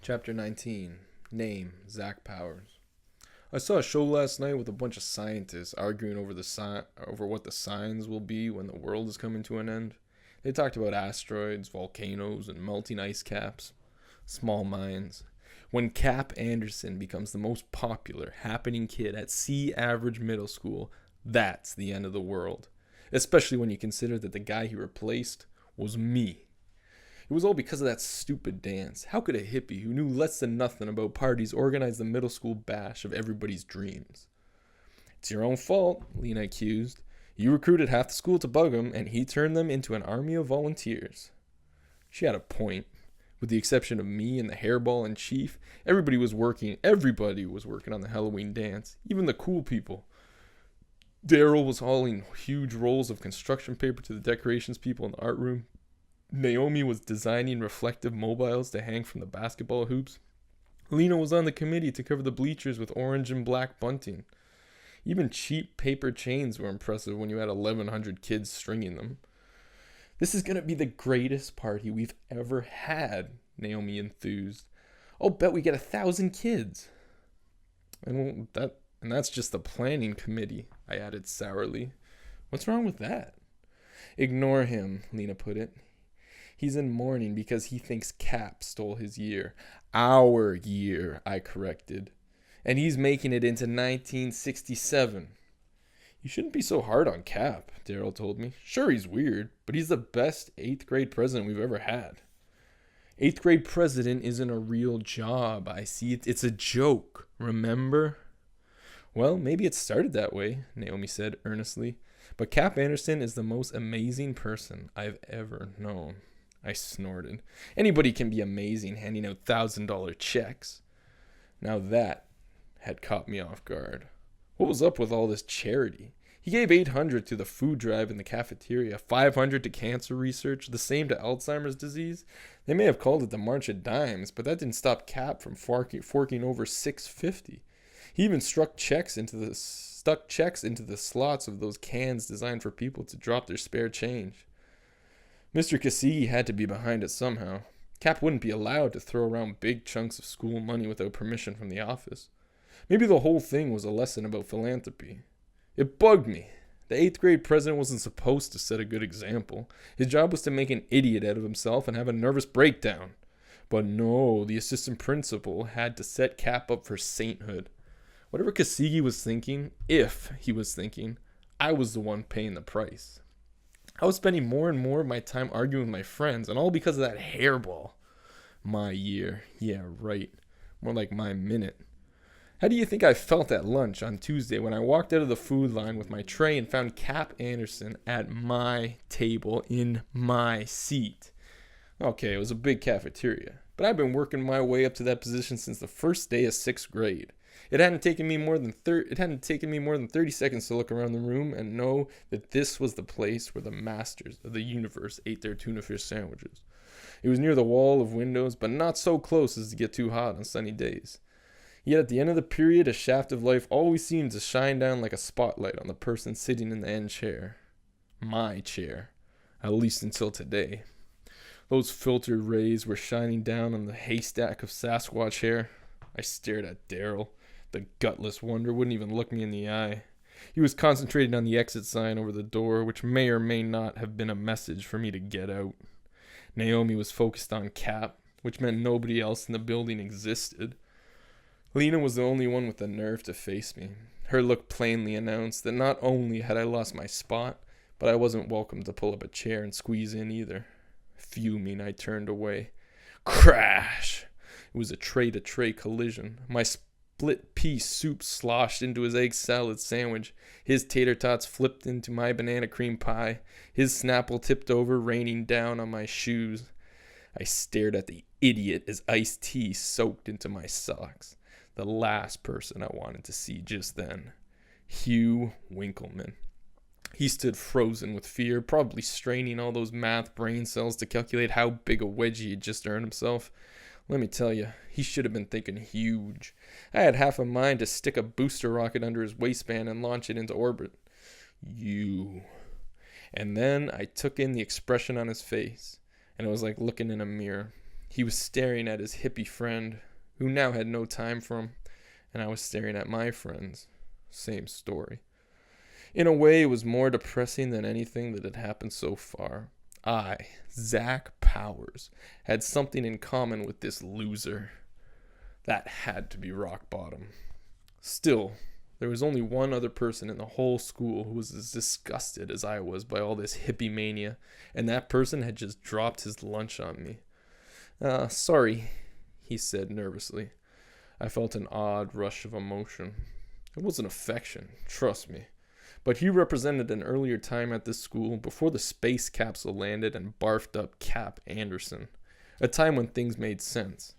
Chapter 19. Name, Zach Powers. I saw a show last night with a bunch of scientists arguing over what the signs will be when the world is coming to an end. They talked about asteroids, volcanoes, and melting ice caps. Small minds. When Cap Anderson becomes the most popular happening kid at C Average Middle School, that's the end of the world. Especially when you consider that the guy he replaced was me. It was all because of that stupid dance. How could a hippie who knew less than nothing about parties organize the middle school bash of everybody's dreams? It's your own fault, Lena accused. You recruited half the school to bug him, and he turned them into an army of volunteers. She had a point. With the exception of me and the hairball and chief, everybody was working on the Halloween dance, even the cool people. Daryl was hauling huge rolls of construction paper to the decorations people in the art room. Naomi was designing reflective mobiles to hang from the basketball hoops. Lena was on the committee to cover the bleachers with orange and black bunting. Even cheap paper chains were impressive when you had 1,100 kids stringing them. This is going to be the greatest party we've ever had, Naomi enthused. I'll bet we get 1,000 kids. And that's just the planning committee, I added sourly. What's wrong with that? Ignore him, Lena put it. He's in mourning because he thinks Cap stole his year. Our year, I corrected. And he's making it into 1967. You shouldn't be so hard on Cap, Daryl told me. Sure, he's weird, but he's the best 8th grade president we've ever had. 8th grade president isn't a real job. I see it. It's a joke, remember? Well, maybe it started that way, Naomi said earnestly. But Cap Anderson is the most amazing person I've ever known. I snorted. Anybody can be amazing handing out $1,000 checks. Now that had caught me off guard. What was up with all this charity? He gave $800 to the food drive in the cafeteria, $500 to cancer research, the same to Alzheimer's disease. They may have called it the March of Dimes, but that didn't stop Cap from forking over $650. He even stuck checks into the slots of those cans designed for people to drop their spare change. Mr. Cassidy had to be behind it somehow. Cap wouldn't be allowed to throw around big chunks of school money without permission from the office. Maybe the whole thing was a lesson about philanthropy. It bugged me. The 8th grade president wasn't supposed to set a good example. His job was to make an idiot out of himself and have a nervous breakdown. But no, the assistant principal had to set Cap up for sainthood. Whatever Cassidy was thinking, if he was thinking, I was the one paying the price. I was spending more and more of my time arguing with my friends, and all because of that hairball. My year. Yeah, right. More like my minute. How do you think I felt at lunch on Tuesday when I walked out of the food line with my tray and found Cap Anderson at my table in my seat? Okay, it was a big cafeteria, but I've been working my way up to that position since the first day of 6th grade. It hadn't taken me more than 30 seconds to look around the room and know that this was the place where the masters of the universe ate their tuna fish sandwiches. It was near the wall of windows, but not so close as to get too hot on sunny days. Yet at the end of the period, a shaft of life always seemed to shine down like a spotlight on the person sitting in the end chair. My chair. At least until today. Those filtered rays were shining down on the haystack of Sasquatch hair. I stared at Daryl. The gutless wonder wouldn't even look me in the eye. He was concentrating on the exit sign over the door, which may or may not have been a message for me to get out. Naomi was focused on Cap, which meant nobody else in the building existed. Lena was the only one with the nerve to face me. Her look plainly announced that not only had I lost my spot, but I wasn't welcome to pull up a chair and squeeze in either. Fuming, I turned away. Crash! It was a tray-to-tray collision. My split pea soup sloshed into his egg salad sandwich. His tater tots flipped into my banana cream pie. His Snapple tipped over, raining down on my shoes. I stared at the idiot as iced tea soaked into my socks. The last person I wanted to see just then. Hugh Winkleman. He stood frozen with fear, probably straining all those math brain cells to calculate how big a wedgie he had just earned himself. Let me tell you, he should have been thinking huge. I had half a mind to stick a booster rocket under his waistband and launch it into orbit. You. And then I took in the expression on his face, and it was like looking in a mirror. He was staring at his hippie friend, who now had no time for him, and I was staring at my friends. Same story. In a way, it was more depressing than anything that had happened so far. I, Zach Powers, had something in common with this loser. That had to be rock bottom. Still, there was only one other person in the whole school who was as disgusted as I was by all this hippie mania, and that person had just dropped his lunch on me. Sorry, he said nervously. I felt an odd rush of emotion. It wasn't affection, trust me. But he represented an earlier time at this school before the space capsule landed and barfed up Cap Anderson. A time when things made sense.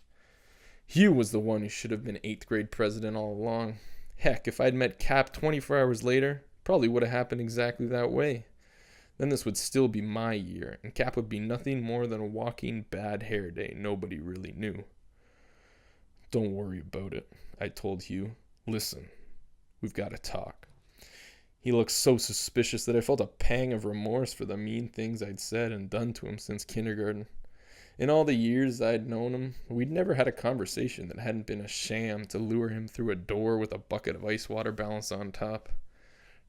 Hugh was the one who should have been 8th grade president all along. Heck, if I'd met Cap 24 hours later, probably would have happened exactly that way. Then this would still be my year, and Cap would be nothing more than a walking bad hair day nobody really knew. Don't worry about it, I told Hugh. Listen, we've got to talk. He looked so suspicious that I felt a pang of remorse for the mean things I'd said and done to him since kindergarten. In all the years I'd known him, we'd never had a conversation that hadn't been a sham to lure him through a door with a bucket of ice water balanced on top.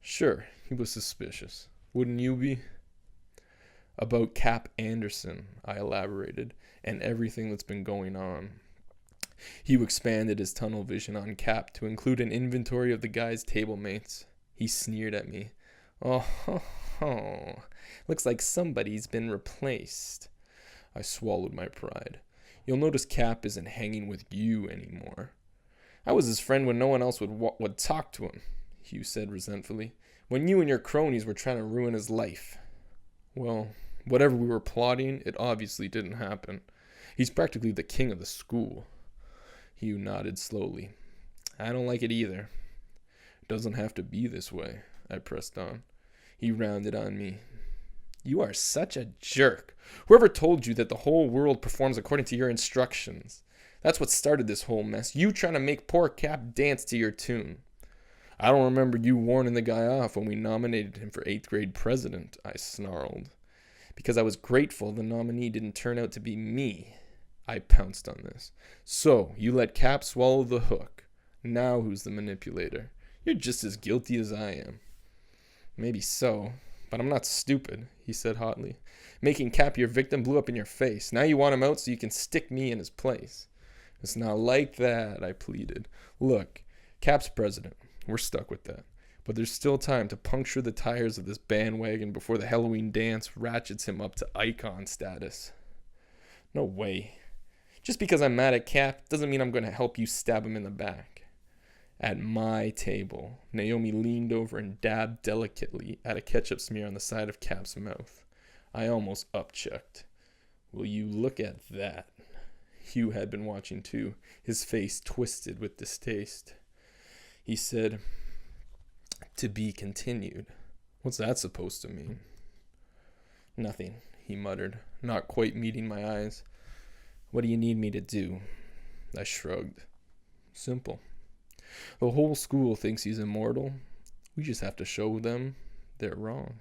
Sure, he was suspicious. Wouldn't you be? About Cap Anderson, I elaborated, and everything that's been going on. Hugh expanded his tunnel vision on Cap to include an inventory of the guy's table mates. He sneered at me. Oh, looks like somebody's been replaced. I swallowed my pride. You'll notice Cap isn't hanging with you anymore. I was his friend when no one else would talk to him, Hugh said resentfully. When you and your cronies were trying to ruin his life. Well, whatever we were plotting, it obviously didn't happen. He's practically the king of the school. Hugh nodded slowly. I don't like it either. It doesn't have to be this way, I pressed on. He rounded on me. You are such a jerk. Whoever told you that the whole world performs according to your instructions? That's what started this whole mess. You trying to make poor Cap dance to your tune. I don't remember you warning the guy off when we nominated him for 8th grade president, I snarled. Because I was grateful the nominee didn't turn out to be me. I pounced on this. So, you let Cap swallow the hook. Now who's the manipulator? You're just as guilty as I am. Maybe so, but I'm not stupid, he said hotly. Making Cap your victim blew up in your face. Now you want him out so you can stick me in his place. It's not like that, I pleaded. Look, Cap's president. We're stuck with that. But there's still time to puncture the tires of this bandwagon before the Halloween dance ratchets him up to icon status. No way. Just because I'm mad at Cap doesn't mean I'm going to help you stab him in the back. At my table, Naomi leaned over and dabbed delicately at a ketchup smear on the side of Cap's mouth. I almost upchucked. Will you look at that? Hugh had been watching too, his face twisted with distaste. He said, to be continued. What's that supposed to mean? Nothing, he muttered, not quite meeting my eyes. What do you need me to do? I shrugged. Simple. The whole school thinks he's immortal. We just have to show them they're wrong.